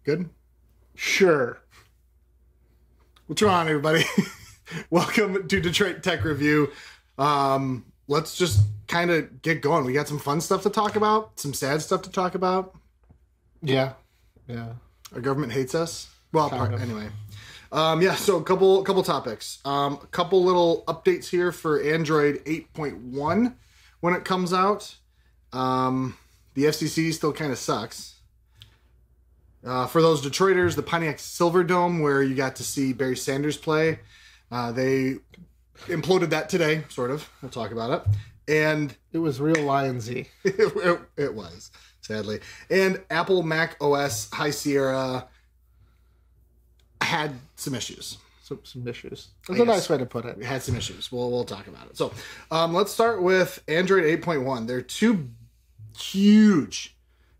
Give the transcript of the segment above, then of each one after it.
Good? Sure. What's going on, everybody? Welcome to Detroit Tech Review. Let's just kind of get going. We got some fun stuff to talk about, some sad stuff to talk about. Yeah. Our government hates us. Well, Kind of. anyway. So a couple topics. A couple little updates here for Android 8.1 when it comes out. The FCC still kind of sucks. For those Detroiters, the Pontiac Silverdome, where you got to see Barry Sanders play, they imploded that today, sort of. We'll talk about it. And It was real Lionsy. it was, sadly. And Apple Mac OS High Sierra had some issues. Some issues. That's a nice way to put it. It had some issues. We'll talk about it. So let's start with Android 8.1. There are two huge,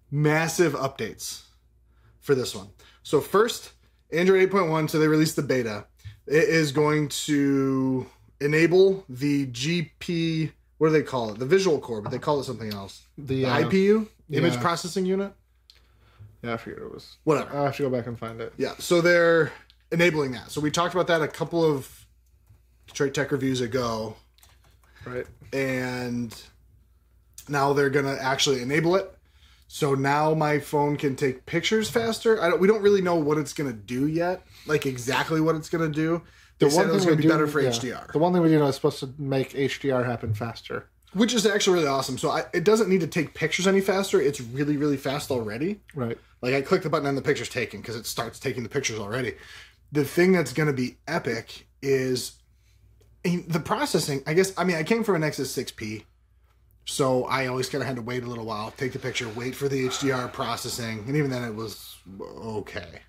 massive updates for this one. So first, Android 8.1, so they released the beta. It is going to enable the GP, what do they call it? The visual core, but they call it something else. The IPU, Image Processing Unit. Yeah, I forget what it was. Whatever. I'll have to go back and find it. Yeah, so they're enabling that. So we talked about that a couple of Detroit Tech reviews ago. Right. And now they're going to actually enable it. So now my phone can take pictures faster. We don't really know what it's going to do yet, like exactly what it's going to do. They said it was going to be better for HDR. The one thing we do know is supposed to make HDR happen faster. Which is actually really awesome. So it doesn't need to take pictures any faster. It's really, really fast already. Right. Like I click the button and the picture's taken because it starts taking the pictures already. The thing that's going to be epic is the processing. I came from an Nexus 6P. So I always kind of had to wait a little while, take the picture, wait for the HDR processing, and even then it was okay.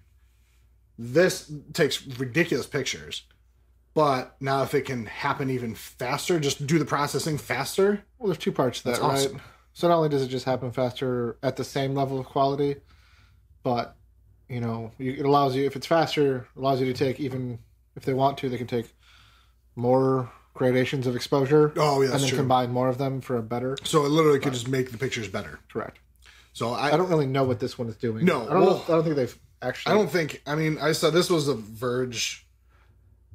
This takes ridiculous pictures, but now if it can happen even faster, just do the processing faster. Well, there's two parts to that, That's right? awesome. So not only does it just happen faster at the same level of quality, but, it allows you, if it's faster, it allows you to take, even if they want to, they can take more gradations of exposure. Oh, yeah, that's and then true. combine more of them for a better. So it literally could just make the pictures better. Correct. So I don't really know what this one is doing. No, I don't think they've actually. I saw this was a Verge,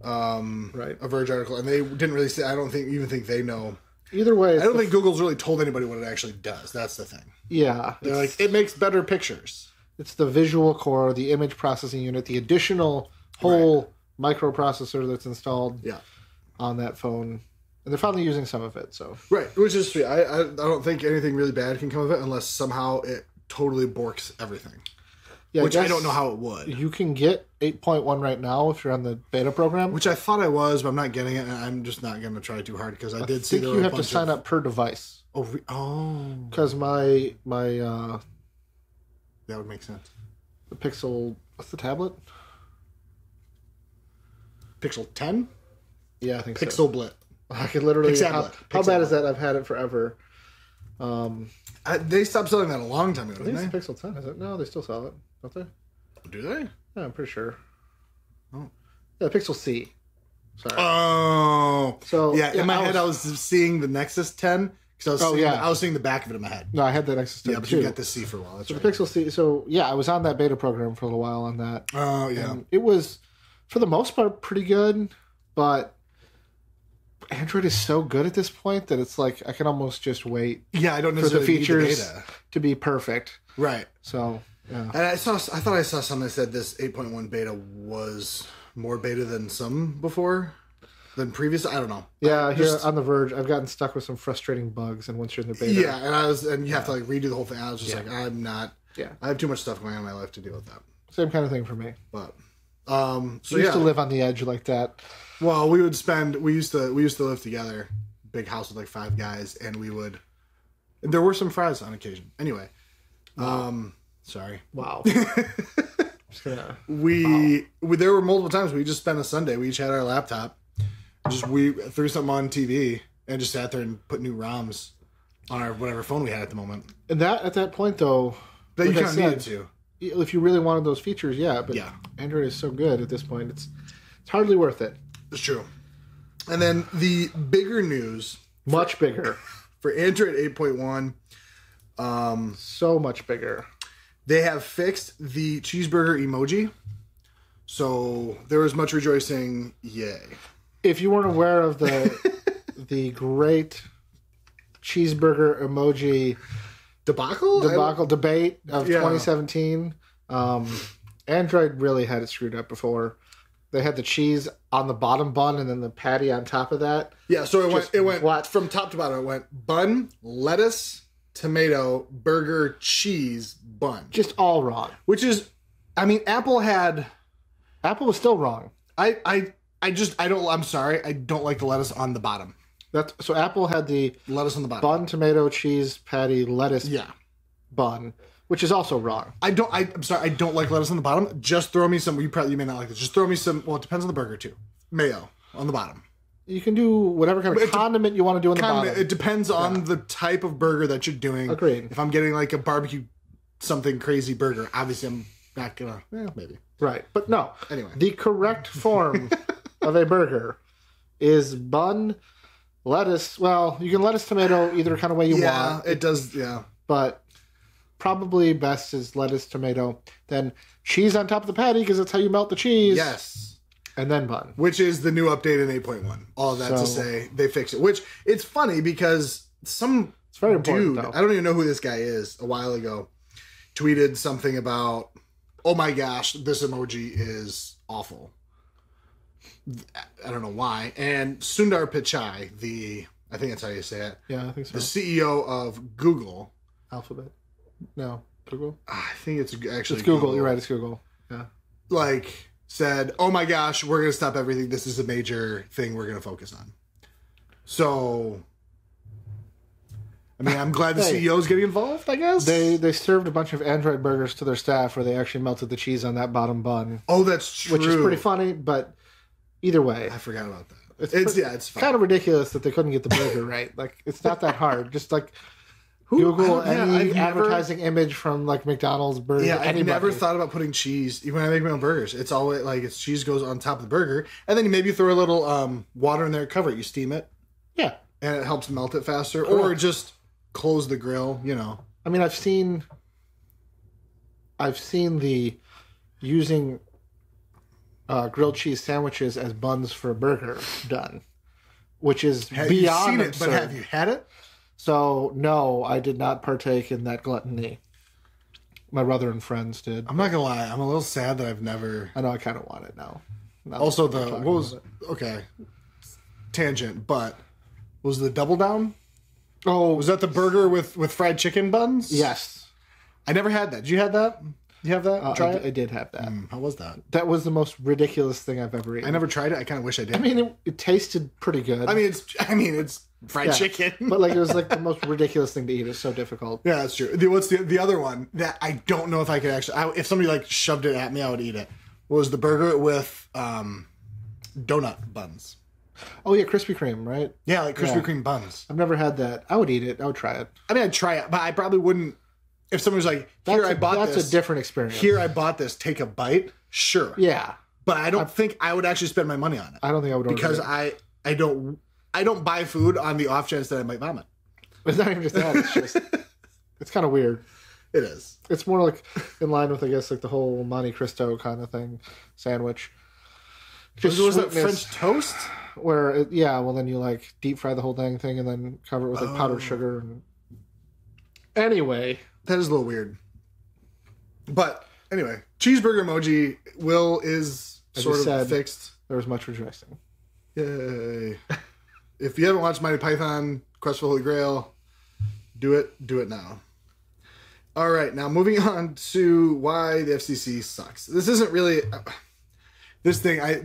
Right. a Verge article, and they didn't really say. I don't even think they know. Either way, I don't think Google's really told anybody what it actually does. That's the thing. Yeah, They're like, it makes better pictures. it's the visual core, the image processing unit, the additional whole microprocessor that's installed Yeah. on that phone, and they're finally using some of it. So Right, which is sweet. I don't think anything really bad can come of it unless somehow it totally borks everything. yeah, Which I guess don't know how it would. you can get 8.1 right now if you're on the beta program. Which I thought I was, but I'm not getting it, and I'm just not going to try too hard because I did see think there you were have to sign up per device. Oh, Because my that would make sense. the Pixel, what's the tablet? Pixel 10, Yeah, I think so. Pixel Blit. I could literally. Pixablet. How bad is that? I've had it forever. They stopped selling that a long time ago, I think didn't it's the Pixel 10, is it? No, they still sell it, don't they? they? Do they? Yeah, I'm pretty sure. Oh. Yeah, Pixel C. Sorry. Oh, So, yeah. yeah, In my I head, I was seeing the Nexus 10 because I was seeing the back of it in my head. No, I had the Nexus 10 Yeah, but too. you got the C for a while. That's So right. the Pixel C. So yeah, I was on that beta program for a little while on that. Oh yeah. And it was, for the most part, pretty good, but Android is so good at this point that it's like I can almost just wait Yeah, I don't for the necessarily need the features beta. to be perfect. Right. So yeah. And I thought I saw something that said this 8.1 beta was more beta than than previous. I don't know. Yeah, here on The Verge, I've gotten stuck with some frustrating bugs, and once you're in the beta, Yeah, and you have to like redo the whole thing. I was just like, I'm not. Yeah. I have too much stuff going on in my life to deal with that. same kind of thing for me. But So so used yeah. to live on the edge like that. Well, we used to live together, big house with like 5 guys, and there were some fries on occasion. Anyway, sorry. Wow. Just gonna, There were multiple times we just spent a Sunday. We each had our laptop. We threw something on TV and just sat there and put new ROMs on our whatever phone we had at the moment. and that at that point though, That you like I kind of needed said, to. if you really wanted those features, yeah. But Yeah. Android is so good at this point, it's hardly worth it. It's true. And then the bigger news Much bigger. for Android 8.1, So much bigger. They have fixed the cheeseburger emoji. So there was much rejoicing. Yay. If you weren't aware of the great cheeseburger emoji debacle debate of 2017, Android really had it screwed up before. They had the cheese on the bottom bun and then the patty on top of that. Yeah, so it went from top to bottom. It went bun, lettuce, tomato, burger, cheese, bun. Just all wrong. Which is, I mean, Apple was still wrong. I'm sorry, I don't like the lettuce on the bottom. So Apple had the lettuce on the bottom. Bun, tomato, cheese, patty, lettuce bun, which is also wrong. I'm sorry, I don't like lettuce on the bottom. Just throw me some, you may not like this. Just throw me some, well, it depends on the burger too. Mayo on the bottom. You can do whatever kind of condiment you want to do on the bottom. It depends on the type of burger that you're doing. Agreed. If I'm getting like a barbecue something crazy burger, obviously I'm not gonna, maybe. Right, but no. Anyway. The correct form of a burger is bun, lettuce. Well, you can lettuce, tomato, either kind of way you want. Yeah, it does, yeah. But probably best is lettuce, tomato, then cheese on top of the patty because that's how you melt the cheese. Yes. And then bun. Which is the new update in 8.1. All of that to say they fixed it. Which, it's funny because it's very important, dude, I don't even know who this guy is, a while ago, tweeted something about, oh my gosh, this emoji is awful. I don't know why. And Sundar Pichai, I think that's how you say it. Yeah, I think so. The CEO of Google. Alphabet. No, Google? I think it's actually It's Google. You're right, it's Google. Yeah. Said, oh my gosh, we're going to stop everything. This is a major thing we're going to focus on. So, I mean, I'm glad the CEO is getting involved, I guess. They served a bunch of Android burgers to their staff where they actually melted the cheese on that bottom bun. Oh, that's true. Which is pretty funny, but either way. I forgot about that. It's kind of ridiculous that they couldn't get the burger right. Like, it's not that hard. Just like Google any advertising image from like McDonald's burger. Yeah, I've never thought about putting cheese. Even when I make my own burgers, it's always like cheese goes on top of the burger, and then you maybe throw a little water in there, cover it, you steam it. Yeah, and it helps melt it faster, correct. Or just close the grill. You know, I mean, I've seen the using grilled cheese sandwiches as buns for a burger done, which is beyond absurd. But have you had it? So, no, I did not partake in that gluttony. My brother and friends did. I'm not going to lie. I'm a little sad that I've never... I know, I kind of want it now. Also, okay, tangent, but was the Double Down? Oh. Was that the burger with fried chicken buns? Yes. I never had that. Did you have that? You have that? I did have that. How was that? That was the most ridiculous thing I've ever eaten. I never tried it. I kind of wish I did. I mean, it tasted pretty good. I mean, it's fried chicken. But like, it was like the most ridiculous thing to eat. It's so difficult. Yeah, that's true. What's the other one that I don't know if I could actually... if somebody like shoved it at me, I would eat it. Was the burger with donut buns. Oh, yeah, Krispy Kreme, right? Yeah, like Krispy Kreme buns. I've never had that. I would eat it. I would try it. I mean, I'd try it, but I probably wouldn't... If someone was like, that's a different experience. Here, I bought this. Take a bite. Sure. Yeah. But I don't think I would actually spend my money on it. I don't think I would order because it. I don't buy food on the off chance that I might vomit. It's not even just that. It's just... it's kind of weird. It is. It's more like in line with, I guess, like the whole Monte Cristo kind of thing. Sandwich. Just was that French toast? Where, well, then you like deep fry the whole dang thing and then cover it with like powdered sugar. And... Anyway... That is a little weird. But anyway, cheeseburger emoji is sort of fixed. There was much rejoicing. Yay. If you haven't watched Mighty Python, Quest for the Holy Grail, do it now. All right, now moving on to why the FCC sucks. This isn't really... this thing, I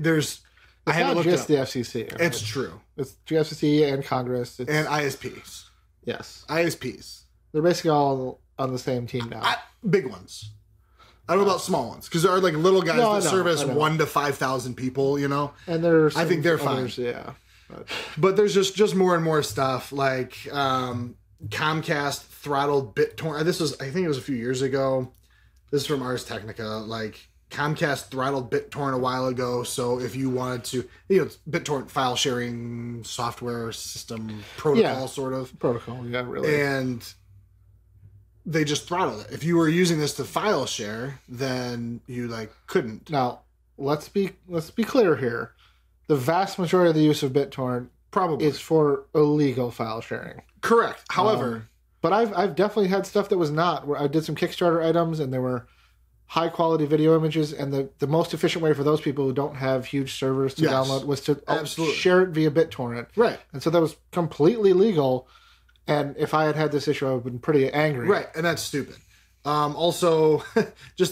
haven't looked just the FCC. Right? It's true. It's the FCC and Congress. And ISPs. Yes. ISPs. They're basically all on the same team now. Big ones. I don't know about small ones because there are like little guys that service 1,000 to 5,000 people. You know, and there's I think they're fine. Yeah, but there's just more and more stuff like Comcast throttled BitTorrent. I think it was a few years ago. This is from Ars Technica. Like Comcast throttled BitTorrent a while ago. So if you wanted to, it's BitTorrent file sharing software system protocol sort of protocol. Yeah, really. And they just throttled it. If you were using this to file share, then you like couldn't. Now, let's be clear here. The vast majority of the use of BitTorrent Probably is for illegal file sharing. Correct. However, but I've definitely had stuff that was not. Where I did some Kickstarter items, and there were high quality video images, and the most efficient way for those people who don't have huge servers to download was to share it via BitTorrent. Right. And so that was completely legal. And if I had this issue, I would have been pretty angry. Right, and that's stupid. Also,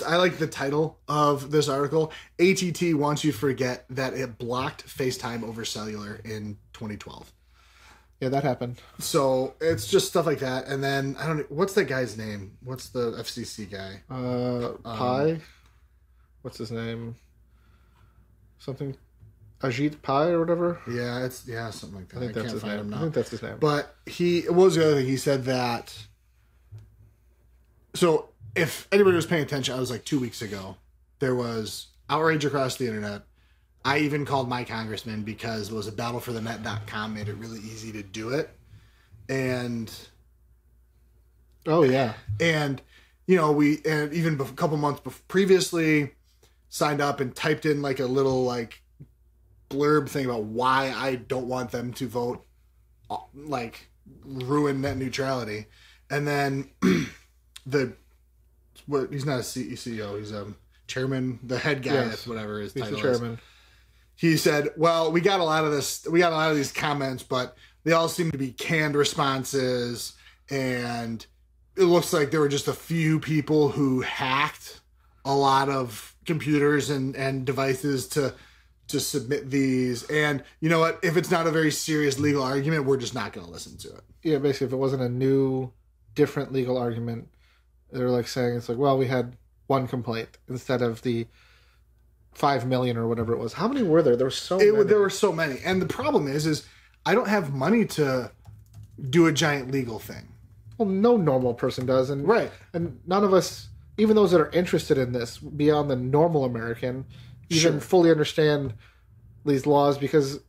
I like the title of this article. ATT wants you to forget that it blocked FaceTime over cellular in 2012. Yeah, that happened. So it's just stuff like that. And then, I don't know, what's that guy's name? What's the FCC guy? Pi? What's his name? Something... Ajit Pai or whatever? Yeah, something like that. I can't find him now. I think that's his name. But what was the other thing? He said that... So, if anybody was paying attention, I was like 2 weeks ago, there was outrage across the internet. I even called my congressman because it was a battleforthenet.com made it really easy to do it. And... Oh, yeah. And, even a couple months previously, signed up and typed in like a little like blurb thing about why I don't want them to vote, like, ruin net neutrality. And then he's not a CEO, he's a chairman, the head guy, that's whatever his title is. He's the chairman. He said, well, we got a lot of these comments, but they all seem to be canned responses, and it looks like there were just a few people who hacked a lot of computers and devices to submit these. And you know what? If it's not a very serious legal argument, we're just not going to listen to it. Yeah, basically, if it wasn't a new, different legal argument, they're like saying, it's like, well, we had one complaint instead of the 5 million or whatever it was. How many were there? There were so many. There were so many. And the problem is I don't have money to do a giant legal thing. Well, no normal person does. And, right. And none of us, even those that are interested in this, beyond the normal American, even fully understand these laws, because,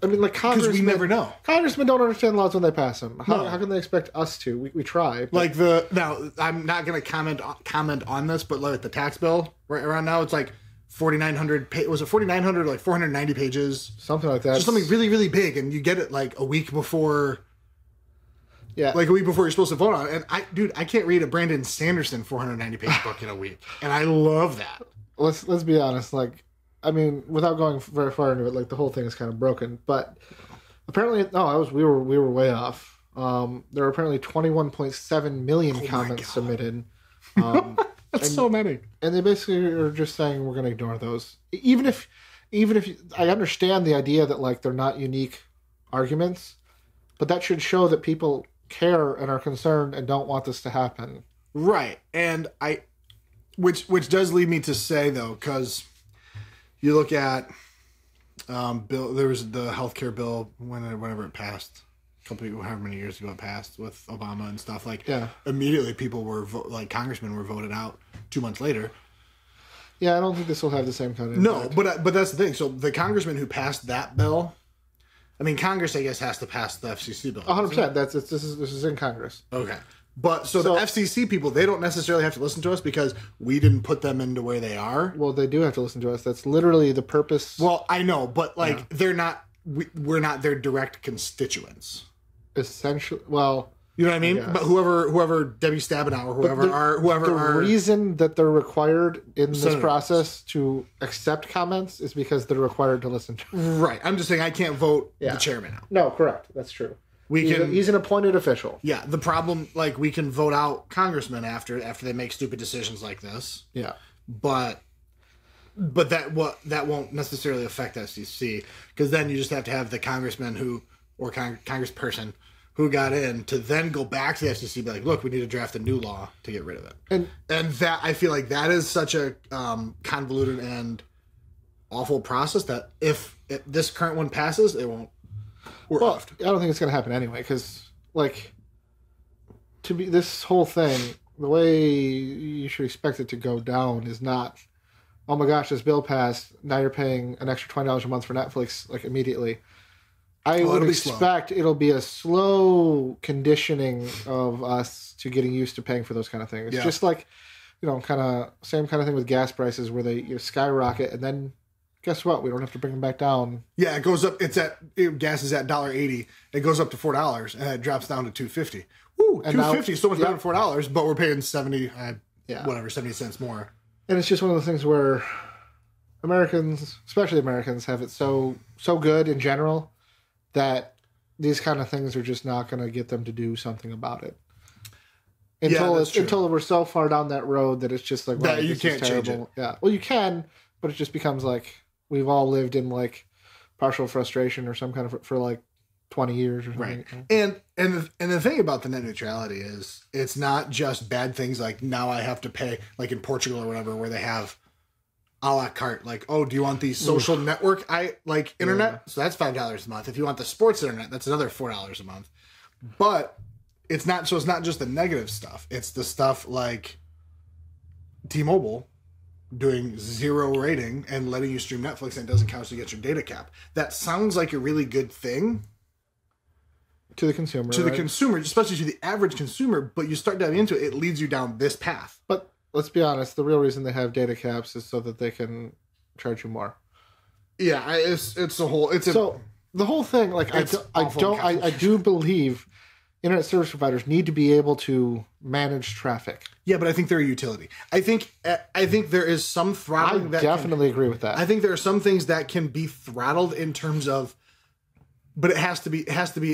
I mean, like, congressmen... Because we never know. Congressmen don't understand laws when they pass them. How can they expect us to? We try. But... Now, I'm not going to comment on this, but like the tax bill right around now, it's like 4,900... Was it 4,900 or like 490 pages? Something like that. Just something really, really big, and you get it like a week before... Yeah. Like a week before you're supposed to vote on it. And I can't read a Brandon Sanderson 490-page book in a week. And I love that. Let's be honest. Like, I mean, without going very far into it, like the whole thing is kind of broken. But apparently, we were way off. There were apparently 21.7 million comments submitted. That's so many. And they basically are just saying we're going to ignore those. Even if I understand the idea that like they're not unique arguments, but that should show that people care and are concerned and don't want this to happen. Right. And which does lead me to say, though, because you look at bill, there was the healthcare bill whenever it passed, however many years ago it passed with Obama and stuff. Like, immediately people were congressmen were voted out 2 months later. Yeah, I don't think this will have the same kind of impact. No, but that's the thing. So the congressman who passed that bill, I mean, Congress, I guess, has to pass the FCC bill. 100%. This is in Congress. Okay. But so the FCC people, they don't necessarily have to listen to us because we didn't put them into where they are. Well, they do have to listen to us. That's literally the purpose. Well, I know, but they're not. We're not their direct constituents. Essentially, well, you know what I mean. But whoever Debbie Stabenow or the reason that they're required in this process to accept comments is because they're required to listen to. Right. I'm just saying I can't vote the chairman out. No, correct. That's true. He's an appointed official. Yeah. The problem, like, we can vote out congressmen after they make stupid decisions like this. Yeah. But that won't necessarily affect FCC, because then you just have to have the congressman or congressperson who got in to then go back to the FCC and be like, look, we need to draft a new law to get rid of it. And that, I feel like that is such a convoluted and awful process that if this current one passes, it won't. I don't think it's going to happen anyway, because, like, this whole thing, the way you should expect it to go down is not, oh my gosh, this bill passed, now you're paying an extra $20 a month for Netflix, like, immediately. I would it'll expect it'll be a slow conditioning of us to getting used to paying for those kind of things. Yeah. Just like, kind of same kind of thing with gas prices where they skyrocket, and then guess what? We don't have to bring them back down. Yeah, it goes up. Gas is at $1.80. It goes up to $4, and it drops down to $2.50. Woo, $2.50 is so much better than $4, but we're paying 70 cents more. And it's just one of those things where Americans, especially Americans, have it so good in general that these kind of things are just not going to get them to do something about it. Until we're so far down that road that it's just like, wow, you can't change it. Yeah, well, you can, but it just becomes like we've all lived in like partial frustration or some kind of for like 20 years or something. Right. And the thing about the net neutrality is it's not just bad things like now I have to pay, like in Portugal or whatever, where they have a la carte, like, oh, do you want the social network internet? Yeah. So that's $5 a month. If you want the sports internet, that's another $4 a month. But it's not just the negative stuff. It's the stuff like T-Mobile doing 0 rating and letting you stream Netflix and it doesn't count to get your data cap. That sounds like a really good thing to the consumer. The consumer, especially to the average consumer, but you start diving into it, it leads you down this path. But let's be honest, the real reason they have data caps is so that they can charge you more. Yeah, the whole thing, like I do believe internet service providers need to be able to manage traffic. Yeah, but I think they're a utility. I think there is some throttling. I definitely agree with that. I think there are some things that can be throttled in terms of, but it has to be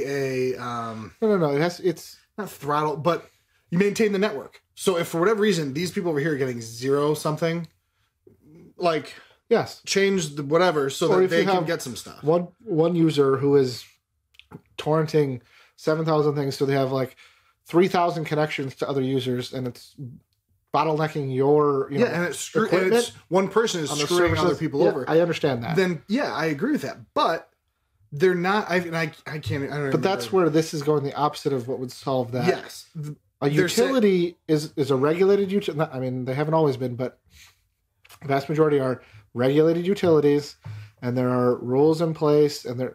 a no. It's not throttled, but you maintain the network. So if for whatever reason these people over here are getting 0 something, like change the whatever so that they can get some stuff. One user who is torrenting 7,000 things, so they have like 3,000 connections to other users, and it's bottlenecking your and it's one person is screwing other people over. I understand that. Then I agree with that, but they're not. I can't. But that's where this is going the opposite of what would solve that. Yes, a utility is a regulated utility. I mean, they haven't always been, but the vast majority are regulated utilities, and there are rules in place, and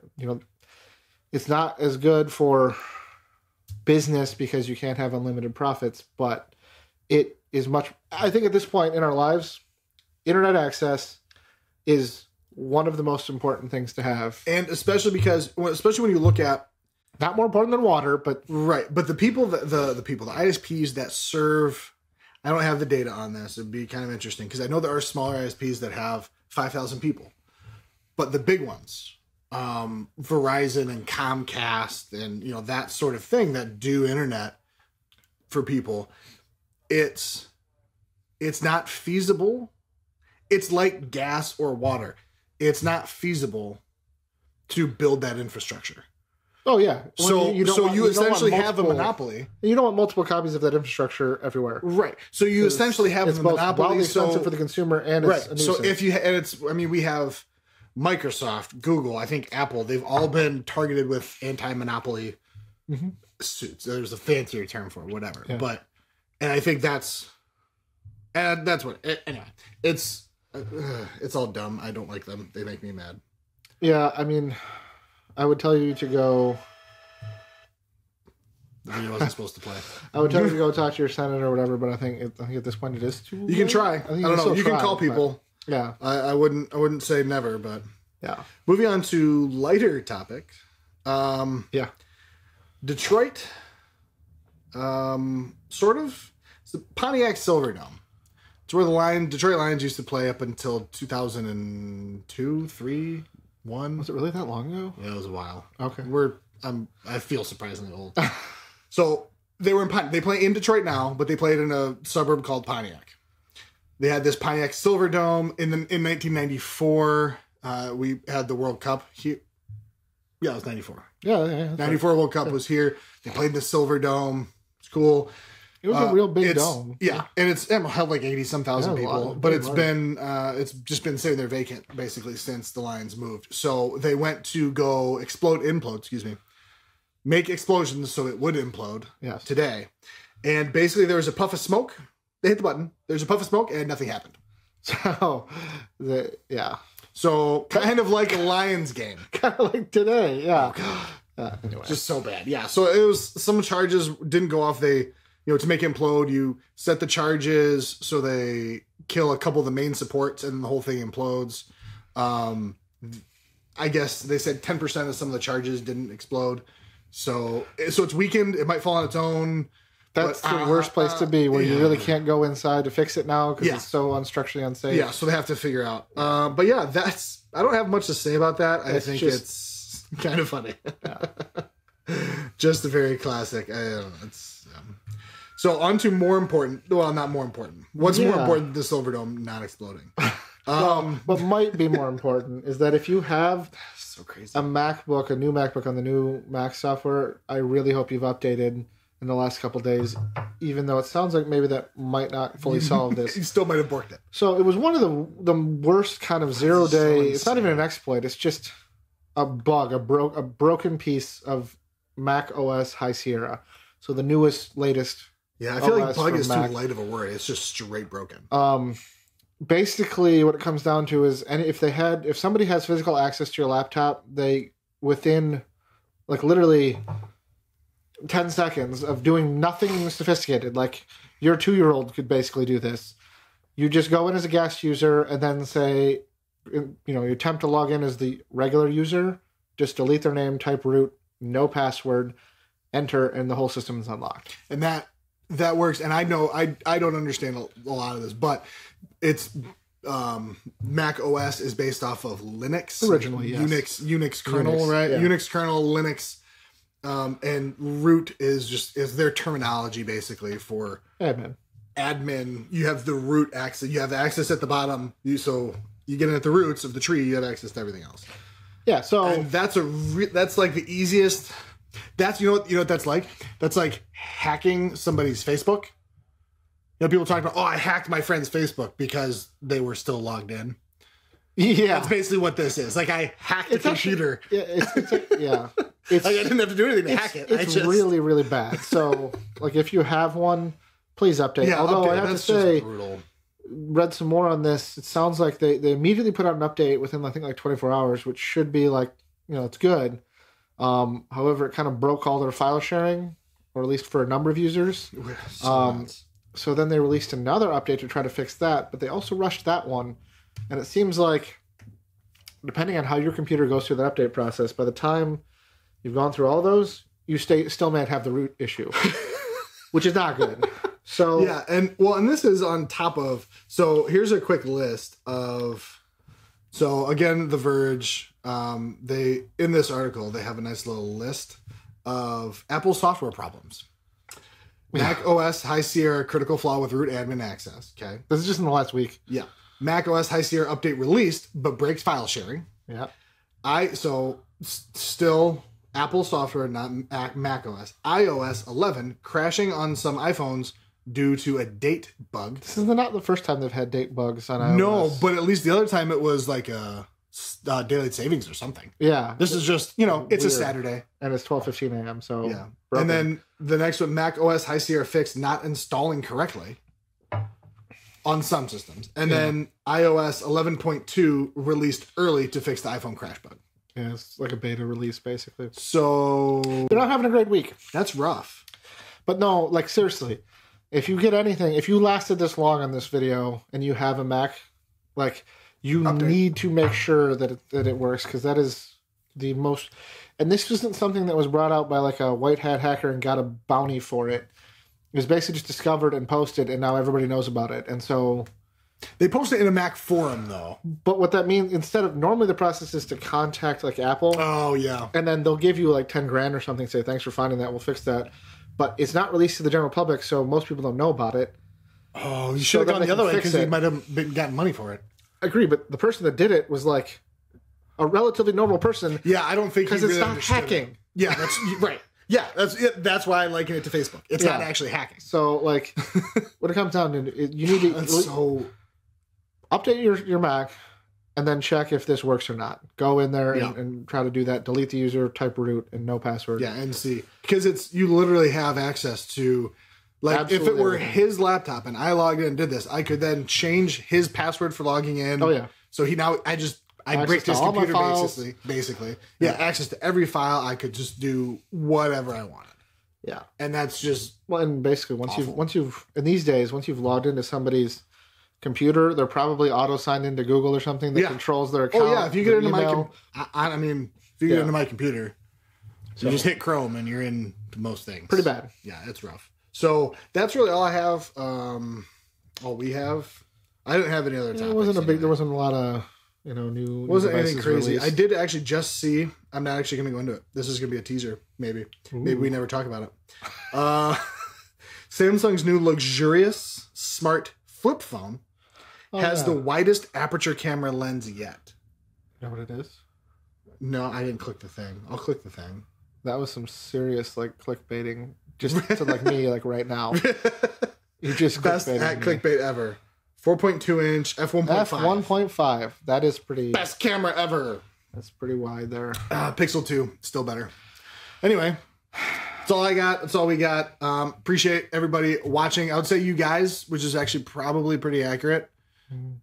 it's not as good for business because you can't have unlimited profits, but it is much. I think at this point in our lives, internet access is one of the most important things to have, and especially when you look at not more important than water, but right. But the ISPs that serve, I don't have the data on this. It'd be kind of interesting because I know there are smaller ISPs that have 5,000 people, but the big ones, Verizon and Comcast and that sort of thing that do internet for people, it's not feasible. It's like gas or water. It's not feasible to build that infrastructure. Oh yeah. You essentially have a monopoly. You don't want multiple copies of that infrastructure everywhere. Right. So you essentially have a monopoly. It's expensive for the consumer and it's a nuisance. So we have Microsoft, Google, I think Apple, they've all been targeted with anti-monopoly suits. There's a fancier term for it, whatever. Yeah. And I think that's what, anyway, it's all dumb. I don't like them. They make me mad. Yeah, I mean, I would tell you to go. The video wasn't supposed to play. I would tell you to go talk to your senator or whatever, but I think at this point it is too. You can try. I don't know. You can call people. Yeah, I wouldn't say never, but yeah. Moving on to lighter topics. Detroit. Sort of. It's the Pontiac Silverdome. It's where the Detroit Lions used to play up until 2002, 3, 1. Was it really that long ago? Yeah, it was a while. Okay. I feel surprisingly old. So they play in Detroit now, but they played in a suburb called Pontiac. They had this Pontiac Silverdome in 1994. We had the World Cup here. Yeah, it was 94. Yeah. 94 World Cup was here. They played in the Silverdome. It's cool. It was a real big dome. Yeah, and it's held like 80-some thousand people, but it's just been sitting there vacant basically since the Lions moved. So they went to go implode, make explosions so it would implode today. And basically there was a puff of smoke. They hit the button. There's a puff of smoke and nothing happened. So, So kind of like a Lions game. Kind of like today, yeah. Anyway. Just so bad. Yeah. So it was, some charges didn't go off. They, to make implode, you set the charges so they kill a couple of the main supports and the whole thing implodes. I guess they said 10% of some of the charges didn't explode. So it's weakened. It might fall on its own. That's the worst place to be, where you really can't go inside to fix it now because it's so unstructurally unsafe. Yeah, so they have to figure out. But yeah, I don't have much to say about that. I think it's kind of funny. Yeah. Just a very classic. I don't know. So on to more important. Well, not more important. What's more important than the Silverdome not exploding? What might be more important is that if you have so crazy. a new MacBook on the new Mac software, I really hope you've updated in the last couple of days, even though it sounds like maybe that might not fully solve this. You still might have borked it. So it was one of the worst kind of 0-day. It's not even an exploit. It's just a bug, a broken piece of Mac OS High Sierra. So the latest. Yeah, I feel like bug is Mac. too light of a word. It's just straight broken. Basically, what it comes down to is, and if somebody has physical access to your laptop, they within like literally 10 seconds of doing nothing sophisticated, like your 2-year-old could basically do this. You just go in as a guest user and then say, you attempt to log in as the regular user, just delete their name, type root, no password, enter, and the whole system is unlocked. And that works. And I know I don't understand a lot of this, but it's Mac OS is based off of Linux originally, yes. Unix kernel, right? Yeah. Unix kernel, Linux. And root is their terminology basically for admin. You have the root access. You have the access at the bottom. So you get in at the roots of the tree. You have access to everything else. Yeah. So and that's like the easiest. That's you know what that's like. That's like hacking somebody's Facebook. People talk about, I hacked my friend's Facebook because they were still logged in. Yeah, that's basically what this is. Like I hacked the computer. It's, I didn't have to do anything to hack it. It's really, really bad. So, like, if you have one, please update. Yeah, although I have to say, read some more on this. It sounds like they immediately put out an update within, I think, like 24 hours, which should be like, it's good. However, it kind of broke all their file sharing, or at least for a number of users. So then they released another update to try to fix that, but they also rushed that one. And it seems like, depending on how your computer goes through the update process, by the time you've gone through all those, you still might have the root issue, which is not good. So yeah, and this is on top of. So here's a quick list of. So again, The Verge. They in this article they have a nice little list of Apple software problems. Mac OS High Sierra critical flaw with root admin access. Okay, this is just in the last week. Yeah. Mac OS High Sierra update released, but breaks file sharing. Yeah. Still Apple software, not Mac OS. iOS 11 crashing on some iPhones due to a date bug. This is not the first time they've had date bugs on iOS. No, but at least the other time it was like a daylight savings or something. Yeah. This is just, it's a Saturday. And it's 12:15 a.m., so... Yeah. Broken. And then the next one, Mac OS High Sierra fixed not installing correctly on some systems. And then iOS 11.2 released early to fix the iPhone crash bug. Yeah, it's like a beta release, basically. So... They're not having a great week. That's rough. But no, like, seriously, if you get anything, if you lasted this long on this video and you have a Mac, like, you need to make sure that it works, because that is the most... And this isn't something that was brought out by, like, a white hat hacker and got a bounty for it. It was basically just discovered and posted, and now everybody knows about it. And so... They post it in a Mac forum, though. But what that means, normally the process is to contact, like, Apple. Oh, yeah. And then they'll give you, like, 10 grand or something, say, thanks for finding that, we'll fix that. But it's not released to the general public, so most people don't know about it. Oh, you should have gone the other way, because you might have gotten money for it. I agree, but the person that did it was, like, a relatively normal person. Yeah, I don't think because it's not hacking. It. Yeah, that's right. Yeah, that's why I liken it to Facebook. It's not actually hacking. So, like, what it comes down to, you need to update your Mac and then check if this works or not. Go in there and try to do that. Delete the user, type root, and no password. Yeah, and see. Because you literally have access to... Like, absolutely. If it were his laptop and I logged in and did this, I could then change his password for logging in. Oh, yeah. So I just I bricked his computer basically. Yeah, access to every file. I could just do whatever I wanted. Yeah. And that's just well, and basically once you've in these days, once you've logged into somebody's computer, they're probably auto signed into Google or something that controls their account. Oh yeah, if you get into if you get into my computer, you just hit Chrome and you're in most things. Pretty bad. Yeah, it's rough. So that's really all I have. I didn't have any other topics. It wasn't there wasn't a lot of new. Wasn't anything crazy. Released. I did actually just see. I'm not actually going to go into it. This is going to be a teaser. Maybe we never talk about it. Samsung's new luxurious smart flip phone has the widest aperture camera lens yet. You know what it is? No, I didn't click the thing. I'll click the thing. That was some serious clickbaiting. Just to me right now. You just best at clickbait ever. 4.2 inch f1.5. f1.5. That is pretty. Best camera ever. That's pretty wide there. Pixel 2, still better. Anyway, that's all I got. That's all we got. Appreciate everybody watching. I would say you guys, which is actually probably pretty accurate,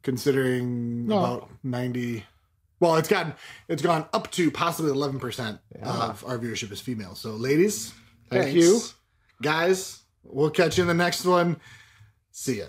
considering about 90. Well, it's gone up to possibly 11% of our viewership is female. So, ladies, thank you, guys. We'll catch you in the next one. See ya.